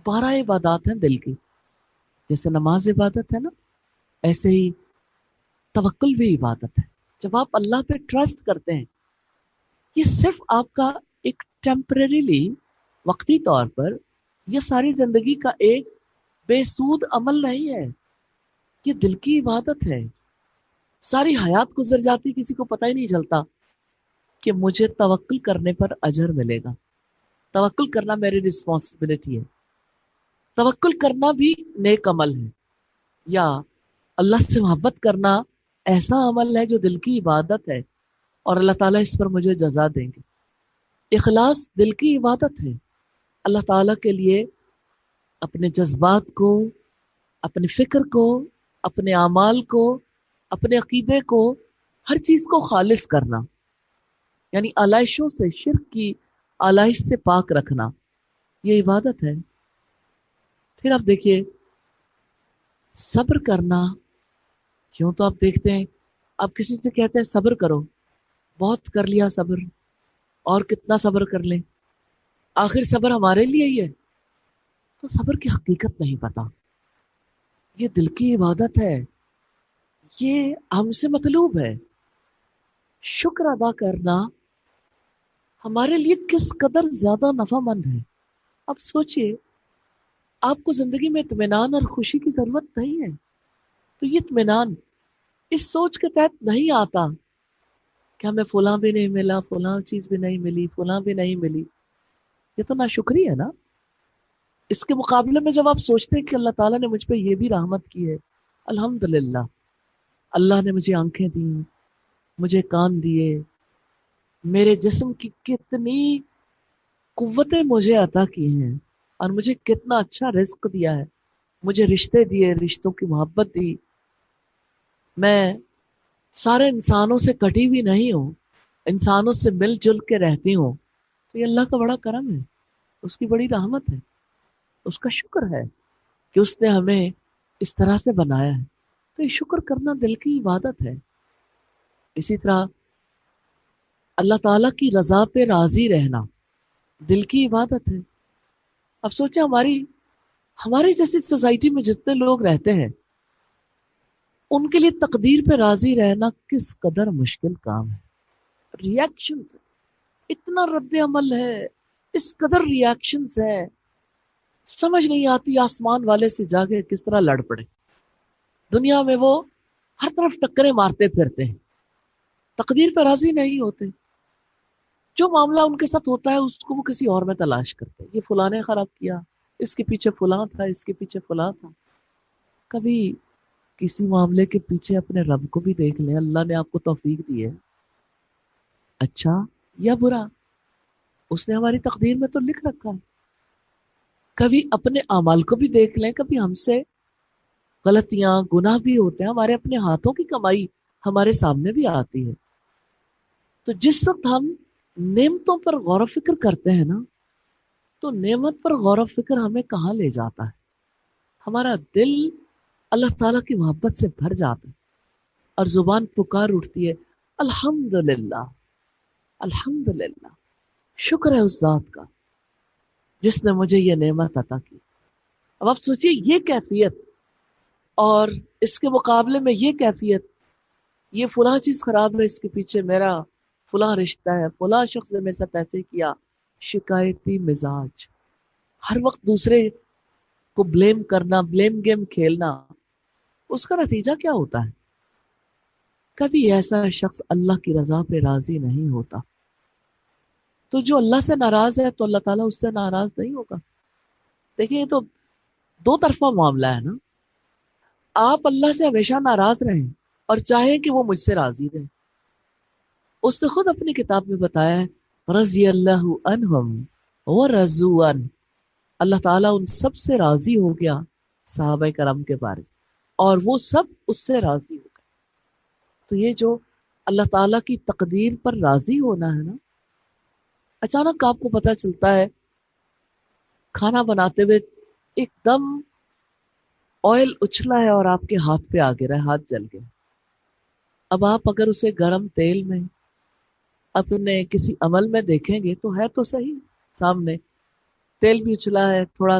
12 عبادات ہیں دل کی. جیسے نماز عبادت ہے نا، ایسے ہی توکل بھی عبادت ہے. جب آپ اللہ پہ ٹرسٹ کرتے ہیں، یہ صرف آپ کا ایک ٹیمپریریلی، وقتی طور پر، یہ ساری زندگی کا ایک بے سود عمل نہیں ہے. یہ دل کی عبادت ہے. ساری حیات گزر جاتی، کسی کو پتہ ہی نہیں چلتا کہ مجھے توکل کرنے پر اجر ملے گا. توکل کرنا میری رسپانسبلٹی ہے. توکل کرنا بھی نیک عمل ہے، یا اللہ سے محبت کرنا ایسا عمل ہے جو دل کی عبادت ہے، اور اللہ تعالیٰ اس پر مجھے جزا دیں گے. اخلاص دل کی عبادت ہے. اللہ تعالیٰ کے لیے اپنے جذبات کو، اپنی فکر کو، اپنے اعمال کو، اپنے عقیدے کو، ہر چیز کو خالص کرنا، یعنی آلائشوں سے، شرک کی آلائش سے پاک رکھنا، یہ عبادت ہے. پھر آپ دیکھیے صبر کرنا. کیوں تو آپ دیکھتے ہیں، آپ کسی سے کہتے ہیں صبر کرو، بہت کر لیا صبر، اور کتنا صبر کر لیں، آخر صبر ہمارے لیے ہی ہے. تو صبر کی حقیقت نہیں پتا. یہ دل کی عبادت ہے، یہ ہم سے مطلوب ہے. شکر ادا کرنا ہمارے لیے کس قدر زیادہ نفع مند ہے. اب سوچئے، آپ کو زندگی میں اطمینان اور خوشی کی ضرورت نہیں ہے، تو یہ اطمینان اس سوچ کے تحت نہیں آتا کہ ہمیں فلاں بھی نہیں ملا، فلاں چیز بھی نہیں ملی، فلاں بھی نہیں ملی. یہ تو ناشکری ہے نا. اس کے مقابلے میں جب آپ سوچتے ہیں کہ اللہ تعالیٰ نے مجھ پہ یہ بھی رحمت کی ہے، الحمدللہ، اللہ نے مجھے آنکھیں دی، مجھے کان دیے، میرے جسم کی کتنی قوتیں مجھے عطا کی ہیں، اور مجھے کتنا اچھا رزق دیا ہے، مجھے رشتے دیے، رشتوں کی محبت دی، میں سارے انسانوں سے کٹی بھی نہیں ہوں، انسانوں سے مل جل کے رہتی ہوں. تو یہ اللہ کا بڑا کرم ہے، اس کی بڑی رحمت ہے، اس کا شکر ہے کہ اس نے ہمیں اس طرح سے بنایا ہے. تو یہ شکر کرنا دل کی عبادت ہے. اسی طرح اللہ تعالیٰ کی رضا پہ راضی رہنا دل کی عبادت ہے. اب سوچیں، ہماری جیسی سوسائٹی میں جتنے لوگ رہتے ہیں، ان کے لیے تقدیر پہ راضی رہنا کس قدر مشکل کام ہے. ریاکشنز، اتنا رد عمل ہے، اس قدر ریاکشنز ہے، سمجھ نہیں آتی آسمان والے سے جا کے کس طرح لڑ پڑے. دنیا میں وہ ہر طرف ٹکریں مارتے پھرتے ہیں، تقدیر پہ راضی نہیں ہوتے. جو معاملہ ان کے ساتھ ہوتا ہے اس کو وہ کسی اور میں تلاش کرتے ہیں. یہ فلاں نے خراب کیا، اس کے پیچھے فلاں تھا، اس کے پیچھے فلاں تھا. کبھی کسی معاملے کے پیچھے اپنے رب کو بھی دیکھ لیں. اللہ نے آپ کو توفیق دی ہے، اچھا یا برا، اس نے ہماری تقدیر میں تو لکھ رکھا ہے. کبھی اپنے اعمال کو بھی دیکھ لیں. کبھی ہم سے غلطیاں، گناہ بھی ہوتے ہیں، ہمارے اپنے ہاتھوں کی کمائی ہمارے سامنے بھی آتی ہے. تو جس وقت ہم نعمتوں پر غور و فکر کرتے ہیں نا، تو نعمت پر غور و فکر ہمیں کہاں لے جاتا ہے. ہمارا دل اللہ تعالیٰ کی محبت سے بھر جاتا ہے، اور زبان پکار اٹھتی ہے، الحمدللہ، الحمدللہ، شکر ہے اس ذات کا جس نے مجھے یہ نعمت عطا کی. اب آپ سوچئے، یہ کیفیت اور اس کے مقابلے میں یہ کیفیت، یہ فلاں چیز خراب ہے، اس کے پیچھے میرا فلاں رشتہ ہے، فلاں شخص نے میرے ساتھ ایسے کیا، شکایتی مزاج، ہر وقت دوسرے کو بلیم کرنا، بلیم گیم کھیلنا، اس کا نتیجہ کیا ہوتا ہے؟ کبھی ایسا شخص اللہ کی رضا پہ راضی نہیں ہوتا. تو جو اللہ سے ناراض ہے تو اللہ تعالیٰ اس سے ناراض نہیں ہوگا. دیکھیں، یہ تو دو طرفہ معاملہ ہے نا. آپ اللہ سے ہمیشہ ناراض رہیں اور چاہیں کہ وہ مجھ سے راضی رہیں. اس نے خود اپنی کتاب میں بتایا ہے، رضی اللہ عنہم ورضوا عنہ، اللہ تعالیٰ ان سب سے راضی ہو گیا، صحابہ کرام کے بارے، اور وہ سب اس سے راضی ہو گئے. تو یہ جو اللہ تعالیٰ کی تقدیر پر راضی ہونا ہے نا، اچانک آپ کو پتہ چلتا ہے کھانا بناتے ہوئے ایک دم آئل اچھلا ہے اور آپ کے ہاتھ پہ آ گرا ہے، ہاتھ جل گیا. اب آپ اگر اسے گرم تیل میں اپنے کسی عمل میں دیکھیں گے تو ہے تو صحیح، سامنے تیل بھی اچھلا ہے، تھوڑا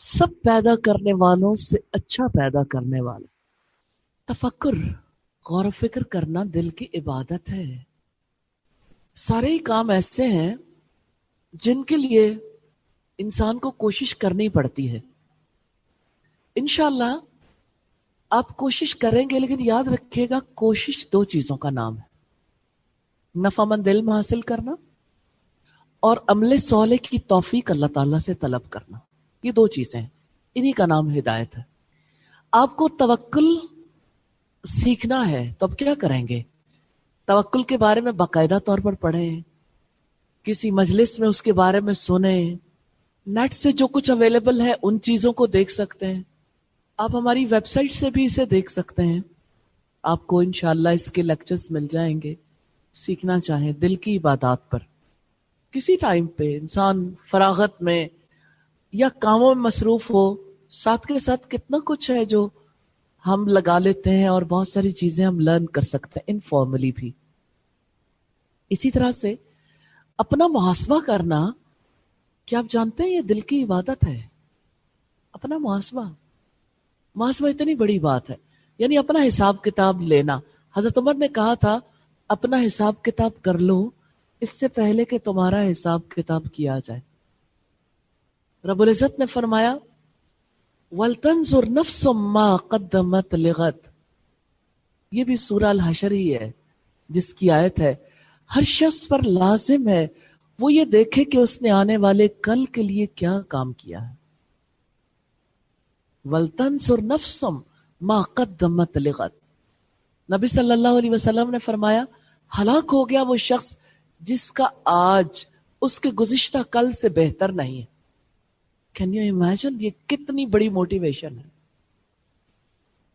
سب پیدا کرنے والوں سے اچھا پیدا کرنے والا. تفکر، غور و فکر کرنا دل کی عبادت ہے. سارے ہی کام ایسے ہیں جن کے لیے انسان کو کوشش کرنی پڑتی ہے. انشاءاللہ آپ کوشش کریں گے، لیکن یاد رکھیے گا کوشش دو چیزوں کا نام ہے: نفع مند علم حاصل کرنا اور عمل صالح کی توفیق اللہ تعالیٰ سے طلب کرنا. یہ دو چیزیں ہیں، انہی کا نام ہدایت ہے. آپ کو توکل سیکھنا ہے تو اب کیا کریں گے؟ توکل کے بارے میں باقاعدہ طور پر پڑھیں، کسی مجلس میں اس کے بارے میں سنیں، نیٹ سے جو کچھ اویلیبل ہے ان چیزوں کو دیکھ سکتے ہیں. آپ ہماری ویب سائٹ سے بھی اسے دیکھ سکتے ہیں. آپ کو انشاءاللہ اس کے لیکچرز مل جائیں گے. سیکھنا چاہیں دل کی عبادات پر، کسی ٹائم پہ انسان فراغت میں یا کاموں میں مصروف ہو، ساتھ کے ساتھ کتنا کچھ ہے جو ہم لگا لیتے ہیں اور بہت ساری چیزیں ہم لرن کر سکتے ہیں انفارملی بھی. اسی طرح سے اپنا محاسبہ کرنا، کیا آپ جانتے ہیں یہ دل کی عبادت ہے؟ اپنا محاسبہ اتنی بڑی بات ہے، یعنی اپنا حساب کتاب لینا. حضرت عمر نے کہا تھا اپنا حساب کتاب کر لو اس سے پہلے کہ تمہارا حساب کتاب کیا جائے. رب العزت نے فرمایا وَلْتَنْظُرْ نَفْسٌ مَّا قَدَّمَتْ لِغَدٍ. یہ بھی سورہ الحشر ہی ہے جس کی آیت ہے ہر شخص پر لازم ہے وہ یہ دیکھے کہ اس نے آنے والے کل کے لیے کیا کام کیا ہے. وَلْتَنْظُرْ نَفْسٌ مَّا قَدَّمَتْ لِغَدٍ. نبی صلی اللہ علیہ وسلم نے فرمایا ہلاک ہو گیا وہ شخص جس کا آج اس کے گزشتہ کل سے بہتر نہیں ہے. Can you imagine? یہ کتنی بڑی موٹیویشن ہے.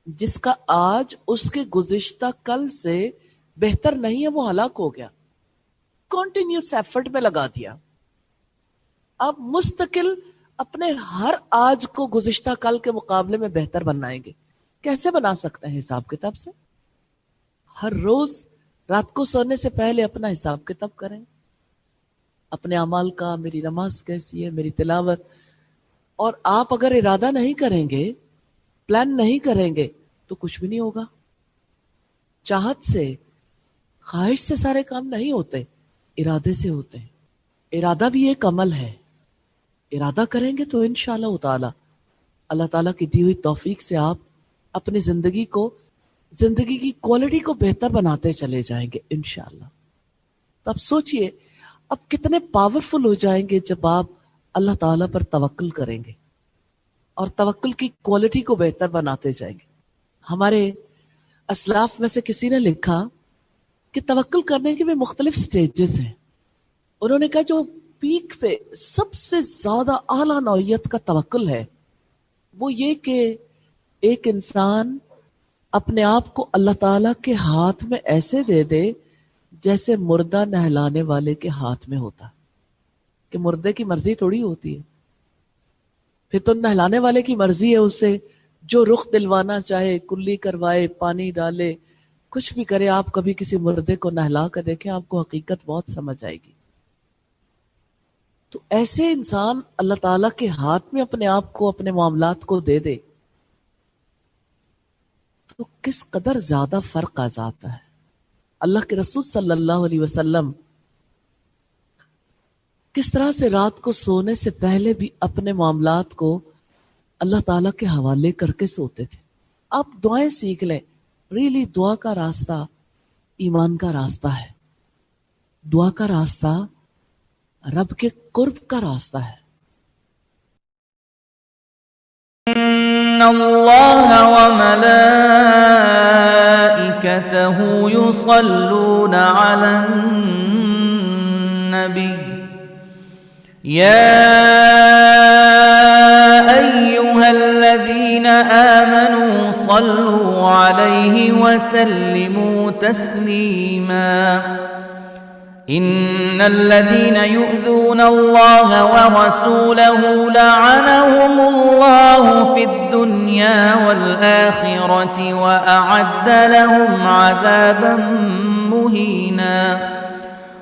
جس کا آج اس کے گزشتہ کل سے بہتر نہیں ہے وہ ہلاک ہو گیا. کنٹینیوس ایفرٹ میں لگا دیا. آپ مستقل اپنے ہر آج کو گزشتہ کل کے مقابلے میں بہتر بنائیں گے. کیسے بنا سکتے ہیں؟ حساب کتاب سے. ہر روز رات کو سونے سے پہلے اپنا حساب کتاب کریں، اپنے اعمال کا. میری نماز کیسی ہے، میری تلاوت. اور آپ اگر ارادہ نہیں کریں گے، پلان نہیں کریں گے تو کچھ بھی نہیں ہوگا. چاہت سے، خواہش سے سارے کام نہیں ہوتے، ارادے سے ہوتے ہیں. ارادہ بھی ایک عمل ہے. ارادہ کریں گے تو انشاءاللہ تعالی اللہ تعالیٰ کی دی ہوئی توفیق سے آپ اپنی زندگی کی کوالٹی کو بہتر بناتے چلے جائیں گے انشاءاللہ. تو اب سوچئے اب کتنے پاورفل ہو جائیں گے جب آپ اللہ تعالیٰ پر توکل کریں گے اور توکل کی کوالٹی کو بہتر بناتے جائیں گے. ہمارے اسلاف میں سے کسی نے لکھا کہ توکل کرنے کے بھی مختلف سٹیجز ہیں. انہوں نے کہا جو پیک پہ سب سے زیادہ اعلیٰ نوعیت کا توکل ہے وہ یہ کہ ایک انسان اپنے آپ کو اللہ تعالیٰ کے ہاتھ میں ایسے دے دے جیسے مردہ نہلانے والے کے ہاتھ میں ہوتا. کہ مردے کی مرضی تھوڑی ہوتی ہے، پھر تو نہلانے والے کی مرضی ہے اسے جو رخ دلوانا چاہے، کلی کروائے، پانی ڈالے، کچھ بھی کرے. آپ کبھی کسی مردے کو نہلا کر دیکھیں، آپ کو حقیقت بہت سمجھ آئے گی. تو ایسے انسان اللہ تعالیٰ کے ہاتھ میں اپنے آپ کو، اپنے معاملات کو دے دے تو کس قدر زیادہ فرق آ جاتا ہے. اللہ کے رسول صلی اللہ علیہ وسلم کس طرح سے رات کو سونے سے پہلے بھی اپنے معاملات کو اللہ تعالیٰ کے حوالے کر کے سوتے تھے. آپ دعائیں سیکھ لیں. ریلی دعا کا راستہ ایمان کا راستہ ہے. دعا کا راستہ رب کے قرب کا راستہ ہے. ان اللہ وملائکتہ یصلون علی النبی یا ایہا الذین آمنوا صلوا علیہ وسلموا تسلیما ان الذين يؤذون الله ورسوله لعنهم الله في الدنيا والآخرة وأعد لهم عذابا مهينا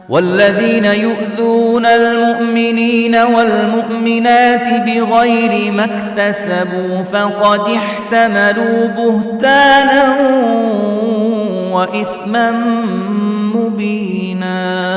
والذين يؤذون المؤمنين والمؤمنات بغير ما اكتسبوا فقد احتملوا بهتانا وإثما مبينا.